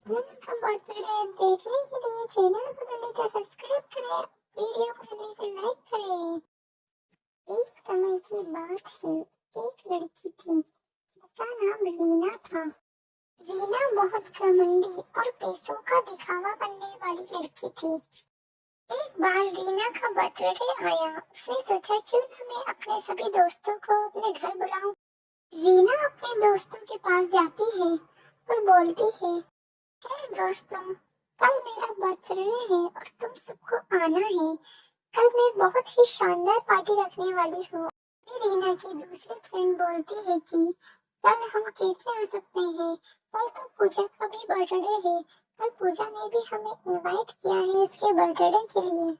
का बर्थडे देखने के लिए चैनल को जल्दी से सब्सक्राइब करें, वीडियो को जल्दी से लाइक करें। एक समय की बात है, एक लड़की थी जिसका नाम रीना था। रीना बहुत घमंडी और पैसों का दिखावा करने वाली लड़की थी। एक बार रीना का बर्थडे आया। उसने सोचा क्यों ना मैं अपने सभी दोस्तों को अपने घर बुलाऊं। रीना अपने दोस्तों के पास जाती है और बोलती है, दोस्तों, कल मेरा बर्थडे है और तुम सबको आना है। कल मैं बहुत ही शानदार पार्टी रखने वाली हूँ। रीना की दूसरी फ्रेंड बोलती है कि कल हम कैसे आ सकते हैं, कल तो पूजा का भी बर्थडे है। कल पूजा ने भी हमें इनवाइट किया है उसके बर्थडे के लिए।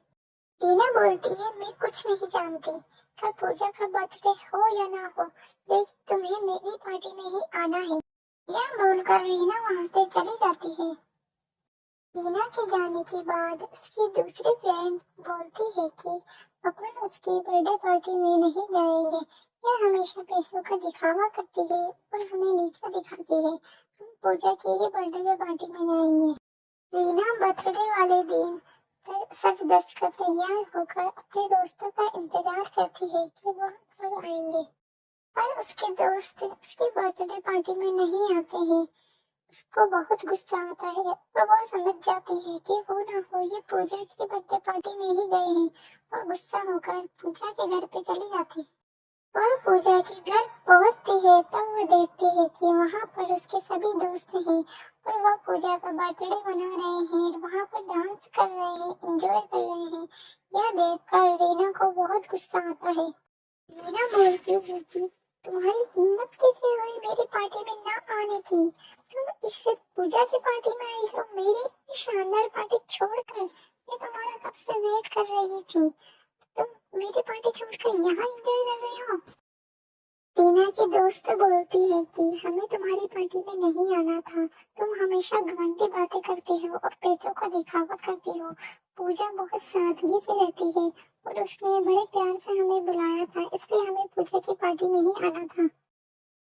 रीना बोलती है, मैं कुछ नहीं जानती, कल पूजा का बर्थडे हो या ना हो, लेकिन तुम्हें मेरी पार्टी में ही आना है। यह बोलकर रीना वहाँ से चली जाती है। रीना के जाने के बाद उसकी दूसरी फ्रेंड बोलती है कि अपन उसकी बर्थडे पार्टी में नहीं जाएंगे। यह हमेशा पैसों का दिखावा करती है और हमें नीचा दिखाती है। हम पूजा की ही बर्थडे पार्टी में जाएंगे। रीना बर्थडे वाले दिन सच धज कर तैयार होकर अपने दोस्तों का इंतजार करती है कि वह कब आएंगे। पर उसके दोस्त उसकी बर्थडे पार्टी में नहीं आते हैं। उसको बहुत गुस्सा आता है और वह समझ जाती है कि हो ना हो ये पूजा की बर्थडे पार्टी में ही गए हैं और गुस्सा होकर पूजा के घर पे चली जाती है। वह पूजा के घर पहुंचती है तब वह देखती है कि वहाँ पर उसके सभी दोस्त हैं और वह पूजा का बर्थडे मना रहे हैं, वहाँ पर डांस कर रहे हैं, एंजॉय कर रहे हैं। यह देखकर रीना को बहुत गुस्सा आता है। रीना बोलती है कि तुम्हारी हिम्मत कैसे हुई मेरी पार्टी में ना आने की। तुम इस पूजा की पार्टी में आई हो, मेरी शानदार पार्टी छोड़कर। मैं तुम्हारा कब से वेट कर रही थी। तुम मेरी पार्टी छोड़कर यहाँ एंजॉय कर रहे हो। टीना की दोस्त बोलती है कि हमें तुम्हारी पार्टी में नहीं आना था। तुम हमेशा घमंडी बातें करती हो और पैसों का दिखावा करती हो। पूजा बहुत सादगी से रहती है और उसने बड़े प्यार से हमें बुलाया था, इसलिए हमें पूजा की पार्टी में ही आना था।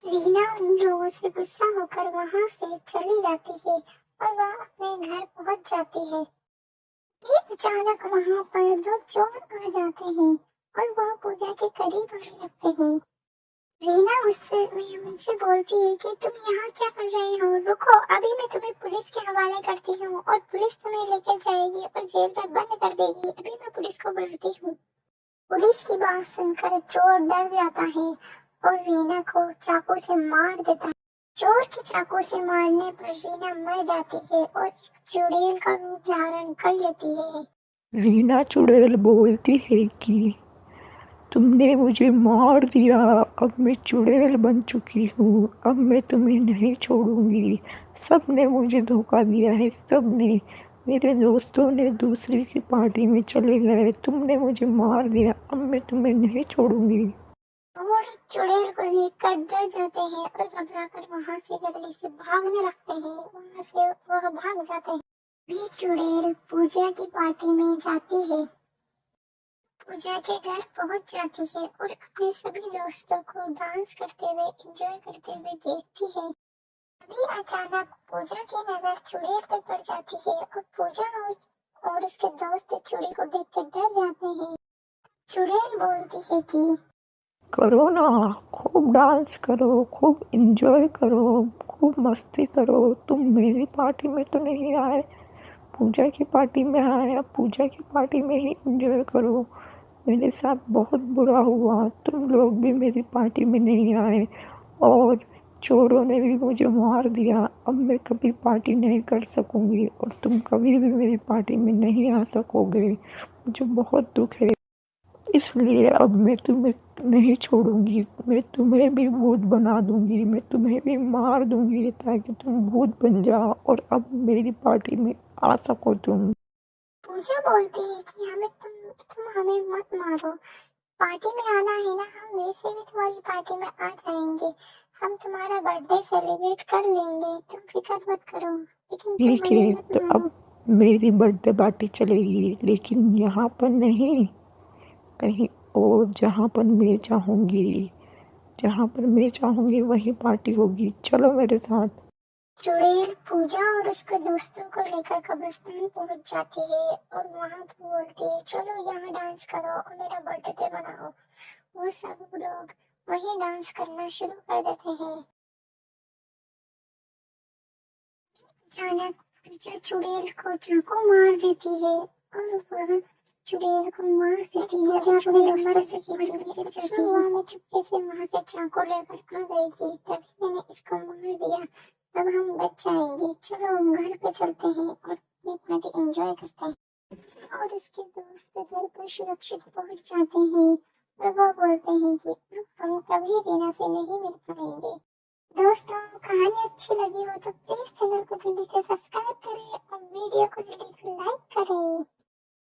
रीना उन लोगों से गुस्सा होकर वहां से चली जाती है और वह अपने घर पहुंच जाती है। एक अचानक वहां पर दो चोर आ जाते हैं और वह पूजा के करीब आने लगते हैं। रीना गुस्से में उनसे बोलती है कि तुम यहाँ क्या कर रहे हो, रुको, अभी मैं तुम्हें पुलिस के हवाले करती हूँ और पुलिस तुम्हें लेकर जाएगी और जेल में बंद कर देगी। अभी मैं पुलिस को बुलाती हूँ। पुलिस की बात सुनकर चोर डर जाता है और रीना को चाकू से मार देता है। चोर के चाकू से मारने पर रीना मर जाती है और चुड़ैल का रूप धारण कर लेती है। रीना चुड़ैल बोलती है कि तुमने मुझे मार दिया, अब मैं चुड़ैल बन चुकी हूँ, अब मैं तुम्हें नहीं छोड़ूंगी। सबने मुझे धोखा दिया है, सबने। मेरे दोस्तों ने दूसरी की पार्टी में चले गए, तुमने मुझे मार दिया, अब मैं तुम्हें नहीं छोड़ूंगी। और चुड़ैल को देखकर डर जाते हैं और घबराकर वहां से जल्दी से भागने लगते हैं। वहां से वह भाग जाते हैं। भी चुड़ैल पूजा की पार्टी में जाती है। पूजा के घर पहुंच जाती है और अपने सभी दोस्तों को डांस करते हुए एंजॉय करते हुए देखती है। अभी अचानक पूजा की नजर चुड़ैल पर पड़ जाती है और पूजा और उसके दोस्त चुड़ैल को देखकर डर जाते हैं। चुड़ैल बोलती है कि करो ना, खूब डांस करो, खूब एंजॉय करो, खूब मस्ती करो। तुम मेरी पार्टी में तो नहीं आए, पूजा की पार्टी में आए, अब पूजा की पार्टी में ही एंजॉय करो। मेरे साथ बहुत बुरा हुआ, तुम लोग भी मेरी पार्टी में नहीं आए और चोरों ने भी मुझे मार दिया। अब मैं कभी पार्टी नहीं कर सकूंगी और तुम कभी भी मेरी पार्टी में नहीं आ सकोगे। मुझे बहुत दुख है, इसलिए अब मैं तुम्हें नहीं छोड़ूंगी। मैं तुम्हें भी भूत बना दूंगी, मैं तुम्हें भी मार दूंगी ताकि तुम भूत बन जाओ और अब मेरी पार्टी में आ सको तुम। पूजा बोलती है कि तुम हमें मत मारो। पार्टी में आना है ना, हम वैसे भी तुम्हारी पार्टी में आ जाएंगे। हम तुम्हारा बर्थडे सेलिब्रेट कर लेंगे, तुम फिक्र मत करो, लेकिन तुम ठीक हमें है, मत तो अब मारो। मेरी बर्थडे पार्टी चलेगी, लेकिन यहाँ पर नहीं, कहीं और जहाँ पर मैं चाहूँगी। जहाँ पर मैं चाहूँगी वहीं पार्टी होगी, चलो मेरे साथ। चुड़ैल पूजा और उसके दोस्तों को लेकर कब्रिस्तान पहुंच जाती है और वहां पे बोलती है चलो यहाँ डांस करो और मेरा बर्थडे मनाओ। वो सब लोग वही डांस करना शुरू कर देते हैं। अचानक टीचर चुड़ैल को चाकू मार देती है और वह चुड़ैल को मार देती है। चुड़ैल मर चुकी थी। मैं चुपके से वहां से चाकू लेकर आ गई थी, तभी मैंने इसको मार दिया। अब हम बच जाएंगे, चलो हम घर पे चलते हैं और अपनी पार्टी एंजॉय करते हैं। और उसके दोस्त घर पर सुरक्षित पहुंच जाते हैं और वो बोलते हैं कि अब हम कभी रीना से नहीं मिल पाएंगे। दोस्तों, कहानी अच्छी लगी हो तो प्लीज चैनल को जल्दी से सब्सक्राइब करें और वीडियो को जल्दी से लाइक करें।